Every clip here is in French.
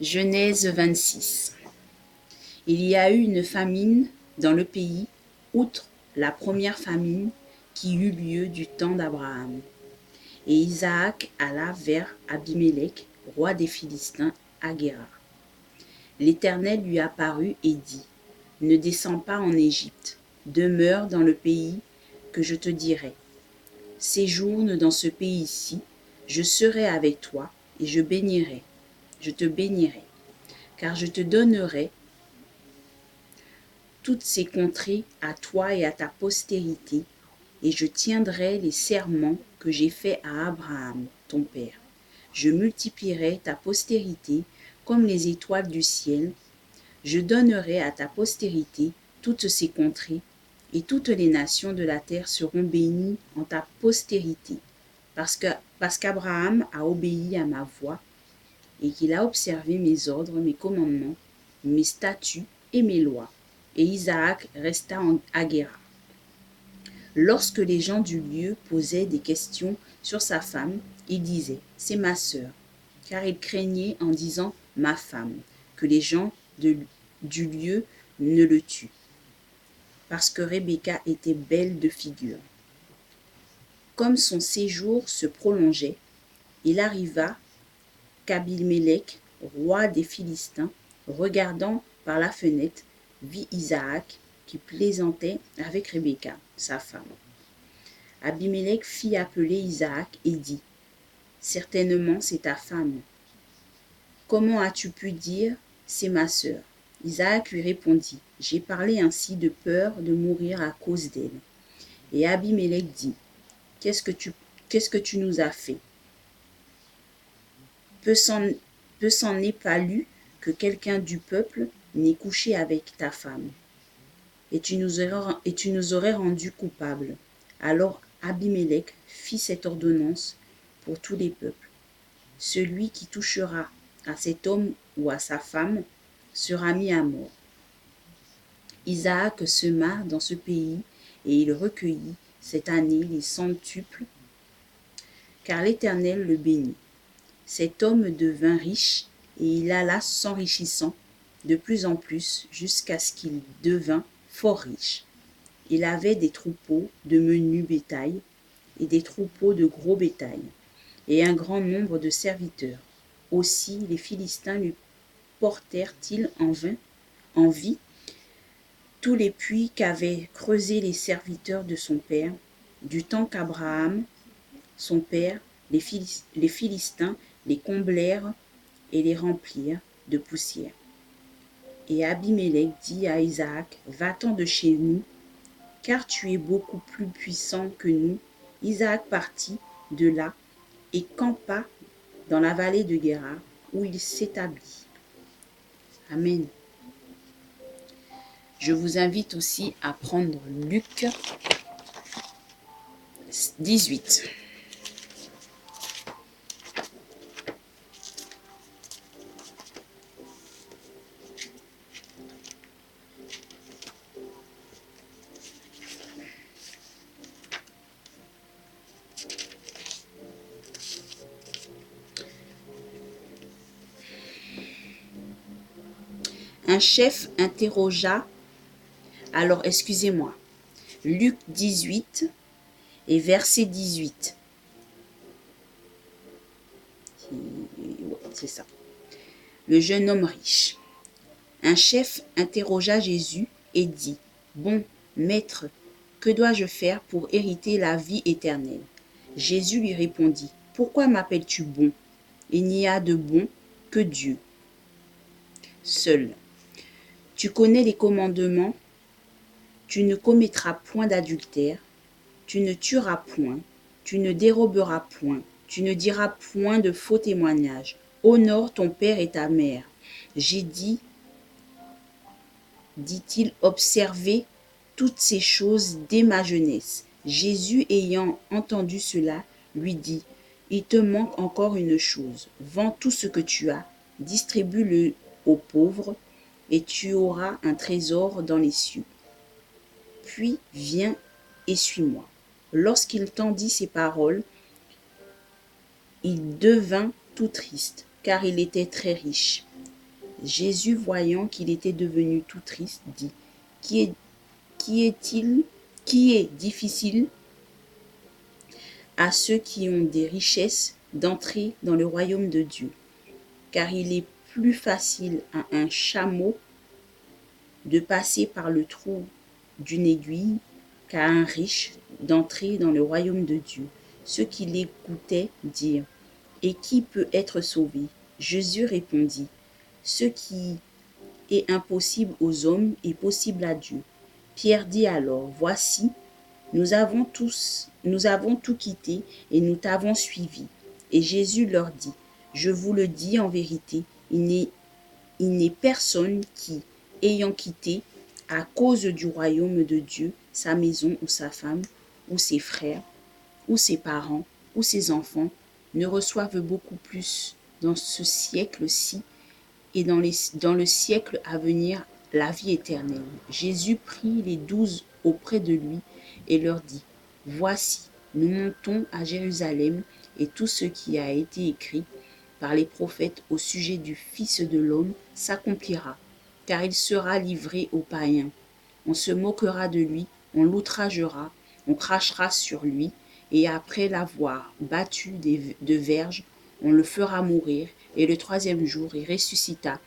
Genèse 26. Il y a eu une famine dans le pays, outre la première famine qui eut lieu du temps d'Abraham. Et Isaac alla vers Abimélec, roi des Philistins, à Guérar. L'Éternel lui apparut et dit : Ne descends pas en Égypte, demeure dans le pays que je te dirai. Séjourne dans ce pays-ci, je serai avec toi et je te bénirai, car je te donnerai toutes ces contrées à toi et à ta postérité, et je tiendrai les serments que j'ai faits à Abraham, ton père. Je multiplierai ta postérité comme les étoiles du ciel. Je donnerai à ta postérité toutes ces contrées, et toutes les nations de la terre seront bénies en ta postérité, parce qu'Abraham a obéi à ma voix, et qu'il a observé mes ordres, mes commandements, mes statuts et mes lois. Et Isaac resta à Guérar. Lorsque les gens du lieu posaient des questions sur sa femme, il disait : C'est ma sœur, car il craignait en disant ma femme, que les gens du lieu ne le tuent, parce que Rebecca était belle de figure. Comme son séjour se prolongeait, il arriva qu'Abimélec, roi des Philistins, regardant par la fenêtre, vit Isaac qui plaisantait avec Rebecca, sa femme. Abimélec fit appeler Isaac et dit : Certainement c'est ta femme. Comment as-tu pu dire : C'est ma sœur ? Isaac lui répondit : J'ai parlé ainsi de peur de mourir à cause d'elle. Et Abimélec dit : Qu'est-ce que tu nous as fait ? Peu s'en est fallu que quelqu'un du peuple n'ait couché avec ta femme, et tu nous aurais rendus coupables. Alors Abimélec fit cette ordonnance pour tous les peuples : celui qui touchera à cet homme ou à sa femme sera mis à mort. Isaac sema dans ce pays, et il recueillit cette année les centuples, car l'Éternel le bénit. Cet homme devint riche, et il alla s'enrichissant de plus en plus jusqu'à ce qu'il devint fort riche. Il avait des troupeaux de menu bétail et des troupeaux de gros bétail, et un grand nombre de serviteurs. Aussi les Philistins lui portèrent-ils en vie tous les puits qu'avaient creusés les serviteurs de son père, du temps qu'Abraham, son père, les Philistins les comblèrent et les remplirent de poussière. Et Abimélec dit à Isaac : Va-t'en de chez nous, car tu es beaucoup plus puissant que nous. Isaac partit de là et campa dans la vallée de Guérar, où il s'établit. Amen. Je vous invite aussi à prendre Luc 18. Un chef interrogea, alors excusez-moi, Luc 18 et verset 18. C'est ça. Le jeune homme riche. Un chef interrogea Jésus et dit : Bon maître, que dois-je faire pour hériter la vie éternelle ? Jésus lui répondit : Pourquoi m'appelles-tu bon ? Il n'y a de bon que Dieu seul. Tu connais les commandements : tu ne commettras point d'adultère, tu ne tueras point, tu ne déroberas point, tu ne diras point de faux témoignages, honore ton père et ta mère. J'ai dit-il, observer toutes ces choses dès ma jeunesse. Jésus, ayant entendu cela, lui dit : Il te manque encore une chose. Vends tout ce que tu as, distribue-le aux pauvres, et tu auras un trésor dans les cieux. Puis viens et suis-moi. Lorsqu'il tendit ces paroles, il devint tout triste, car il était très riche. Jésus, voyant qu'il était devenu tout triste, dit, qui est difficile à ceux qui ont des richesses d'entrer dans le royaume de Dieu, car il est plus facile à un chameau de passer par le trou d'une aiguille qu'à un riche d'entrer dans le royaume de Dieu. Ceux qui l'écoutaient dirent, et qui peut être sauvé? Jésus répondit, ce qui est impossible aux hommes est possible à Dieu. Pierre dit alors, voici, nous avons tout quitté et nous t'avons suivi. Et Jésus leur dit, je vous le dis en vérité, il n'est personne qui, ayant quitté à cause du royaume de Dieu sa maison ou sa femme, ou ses frères, ou ses parents, ou ses enfants, ne reçoivent beaucoup plus dans ce siècle-ci et dans le siècle à venir la vie éternelle. Jésus prit les 12 auprès de lui et leur dit, voici, nous montons à Jérusalem, et tout ce qui a été écrit par les prophètes au sujet du Fils de l'homme s'accomplira, car il sera livré aux païens. On se moquera de lui, on l'outragera, on crachera sur lui, et après l'avoir battu de verges, on le fera mourir, et le troisième jour il ressuscita.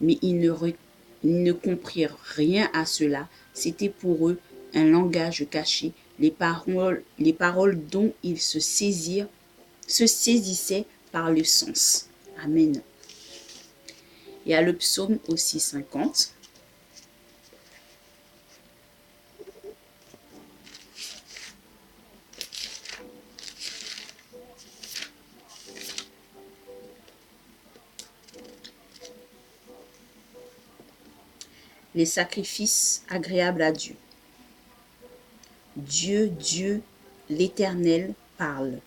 Mais ils ne comprirent rien à cela, c'était pour eux un langage caché, les paroles dont ils se saisissaient par le sens. Amen. Et à le psaume aussi 50. Les sacrifices agréables à Dieu. Dieu, l'Éternel, parle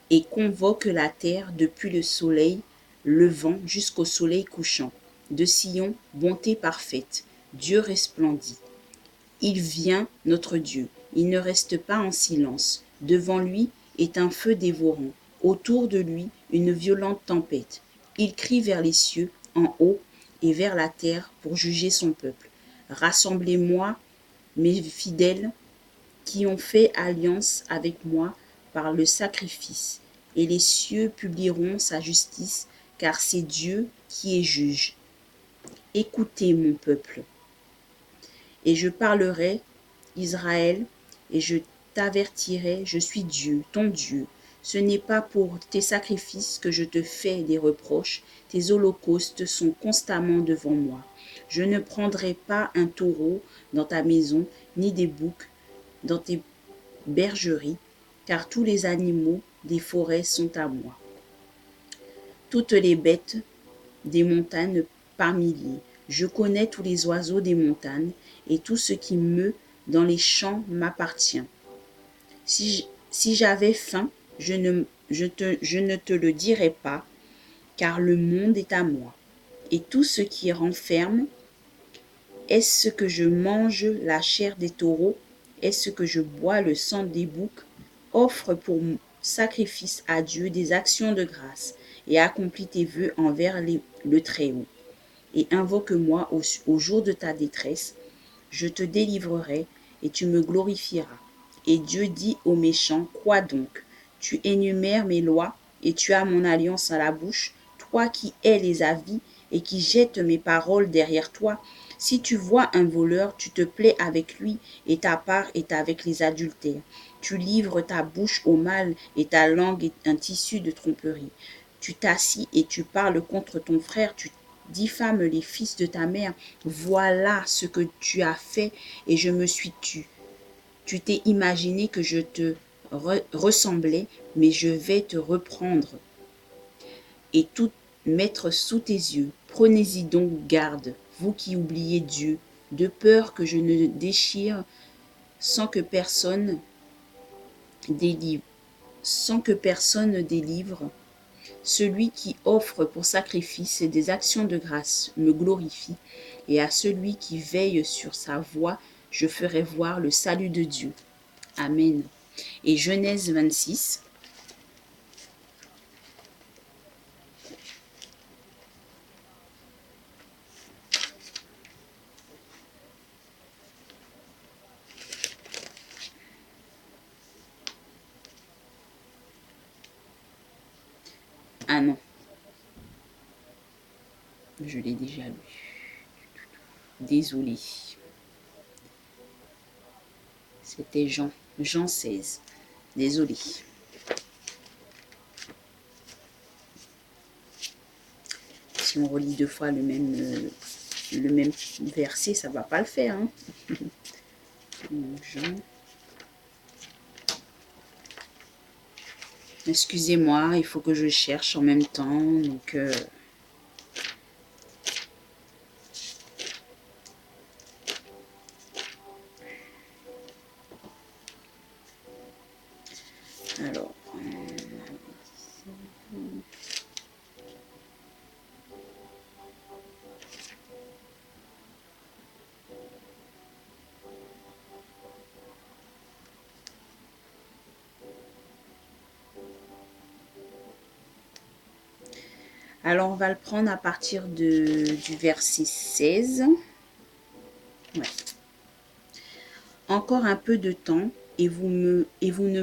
et convoque la terre depuis le soleil levant jusqu'au soleil couchant. De Sion, bonté parfaite, Dieu resplendit. Il vient, notre Dieu, il ne reste pas en silence. Devant lui est un feu dévorant, autour de lui une violente tempête. Il crie vers les cieux, en haut, et vers la terre pour juger son peuple. Rassemblez-moi, mes fidèles, qui ont fait alliance avec moi par le sacrifice, et les cieux publieront sa justice, car c'est Dieu qui est juge. Écoutez, mon peuple, et je parlerai, Israël, et je t'avertirai, je suis Dieu, ton Dieu. Ce n'est pas pour tes sacrifices que je te fais des reproches, tes holocaustes sont constamment devant moi. Je ne prendrai pas un taureau dans ta maison, ni des boucs dans tes bergeries, car tous les animaux des forêts sont à moi. Toutes les bêtes des montagnes par milliers. Je connais tous les oiseaux des montagnes, et tout ce qui meut dans les champs m'appartient. Si j'avais faim, je ne te le dirais pas, car le monde est à moi. Et tout ce qui renferme, est-ce que je mange la chair des taureaux? Est-ce que je bois le sang des boucs? Offre pour sacrifice à Dieu des actions de grâce, et accomplis tes vœux envers le Très-Haut. Et invoque-moi au jour de ta détresse, je te délivrerai, et tu me glorifieras. Et Dieu dit aux méchants, quoi donc? Tu énumères mes lois, et tu as mon alliance à la bouche, toi qui hais les avis, et qui jettes mes paroles derrière toi. Si tu vois un voleur, tu te plais avec lui, et ta part est avec les adultères. Tu livres ta bouche au mal, et ta langue est un tissu de tromperie. Tu t'assis et tu parles contre ton frère, tu diffames les fils de ta mère. Voilà ce que tu as fait, et je me suis tue. Tu t'es imaginé que je te ressemblais, mais je vais te reprendre et tout mettre sous tes yeux. Prenez-y donc garde, vous qui oubliez Dieu, de peur que je ne déchire sans que personne délivre. Celui qui offre pour sacrifice des actions de grâce me glorifie, et à celui qui veille sur sa voie, je ferai voir le salut de Dieu. Amen. Et Genèse 26. Je l'ai déjà lu. Désolée. C'était Jean 16. Désolée. Si on relit 2 fois le même verset, ça ne va pas le faire. Hein. Jean. Excusez-moi, il faut que je cherche en même temps. Donc, alors, on va le prendre à partir du verset 16. Ouais. Encore un peu de temps et vous ne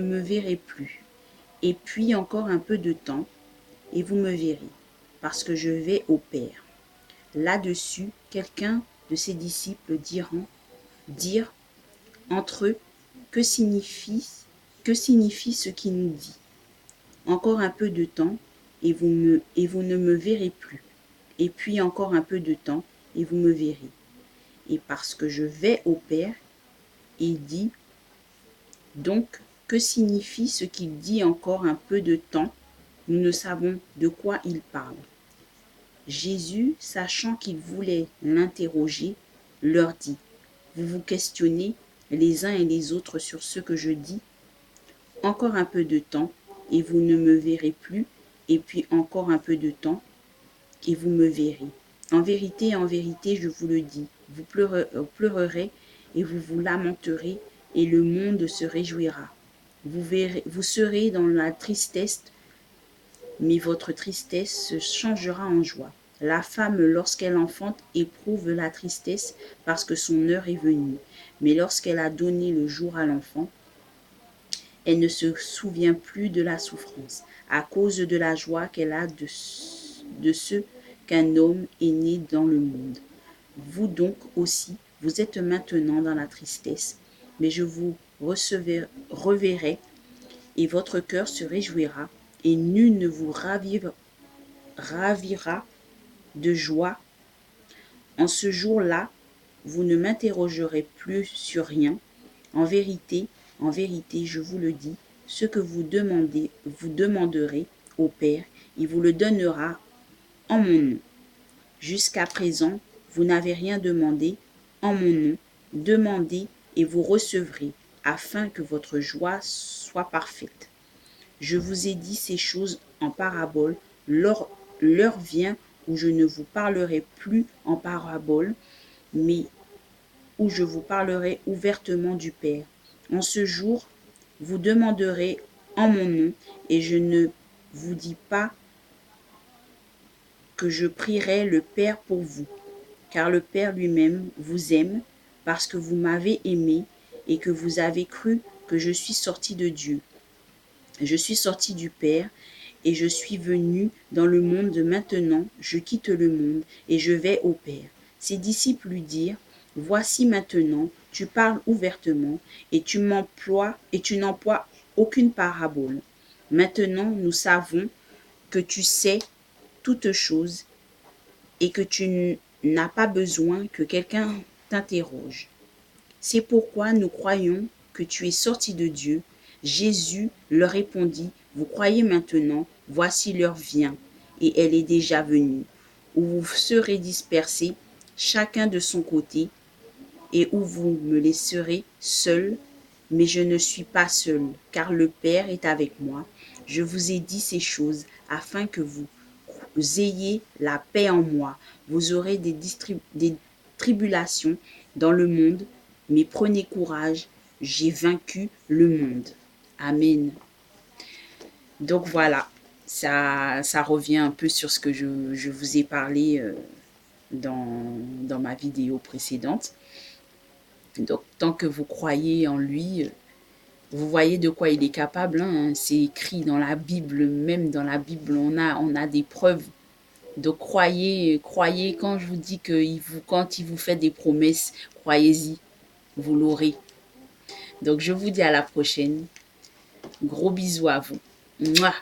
me verrez plus. Et puis encore un peu de temps et vous me verrez, parce que je vais au Père. Là-dessus, quelqu'un de ses disciples dire entre eux, que signifie ce qu'il nous dit? Encore un peu de temps et vous ne me verrez plus. Et puis encore un peu de temps et vous me verrez. Et parce que je vais au Père, il dit, donc, que signifie ce qu'il dit encore un peu de temps? Nous ne savons de quoi il parle. Jésus, sachant qu'ils voulaient l'interroger, leur dit, vous vous questionnez les uns et les autres sur ce que je dis? Encore un peu de temps et vous ne me verrez plus, et puis encore un peu de temps et vous me verrez. En vérité, je vous le dis, vous pleurerez et vous vous lamenterez, et le monde se réjouira. Vous serez dans la tristesse, mais votre tristesse se changera en joie. La femme, lorsqu'elle enfante, éprouve la tristesse parce que son heure est venue. Mais lorsqu'elle a donné le jour à l'enfant, elle ne se souvient plus de la souffrance, à cause de la joie qu'elle a de ce qu'un homme est né dans le monde. Vous donc aussi, vous êtes maintenant dans la tristesse, mais je vous reverrai, et votre cœur se réjouira, et nul ne vous ravira de joie. En ce jour-là, vous ne m'interrogerez plus sur rien. En vérité, je vous le dis, ce que vous demanderez au Père, il vous le donnera en mon nom. Jusqu'à présent, vous n'avez rien demandé en mon nom. Demandez et vous recevrez, afin que votre joie soit parfaite. Je vous ai dit ces choses en parabole. L'heure vient où je ne vous parlerai plus en parabole, mais où je vous parlerai ouvertement du Père. En ce jour, vous demanderez en mon nom, et je ne vous dis pas que je prierai le Père pour vous, car le Père lui-même vous aime, parce que vous m'avez aimé et que vous avez cru que je suis sorti de Dieu. Je suis sorti du Père et je suis venu dans le monde. Maintenant, je quitte le monde et je vais au Père. Ses disciples lui dirent, voici maintenant, tu parles ouvertement et tu n'emploies aucune parabole. Maintenant, nous savons que tu sais toutes choses et que tu n'as pas besoin que quelqu'un t'interroge. C'est pourquoi nous croyons que tu es sorti de Dieu. Jésus leur répondit, vous croyez maintenant, voici l'heure vient, et elle est déjà venue, où vous serez dispersés, chacun de son côté, et où vous me laisserez seul, mais je ne suis pas seul, car le Père est avec moi. Je vous ai dit ces choses afin que vous ayez la paix en moi. Vous aurez des tribulations dans le monde, mais prenez courage, j'ai vaincu le monde. Amen. Donc voilà, ça revient un peu sur ce que je vous ai parlé dans ma vidéo précédente. Donc tant que vous croyez en lui, vous voyez de quoi il est capable. Hein, c'est écrit dans la Bible, même dans la Bible, on a des preuves Donc croyez quand je vous dis que quand il vous fait des promesses, croyez-y, vous l'aurez. Donc je vous dis à la prochaine. Gros bisous à vous. Mouah.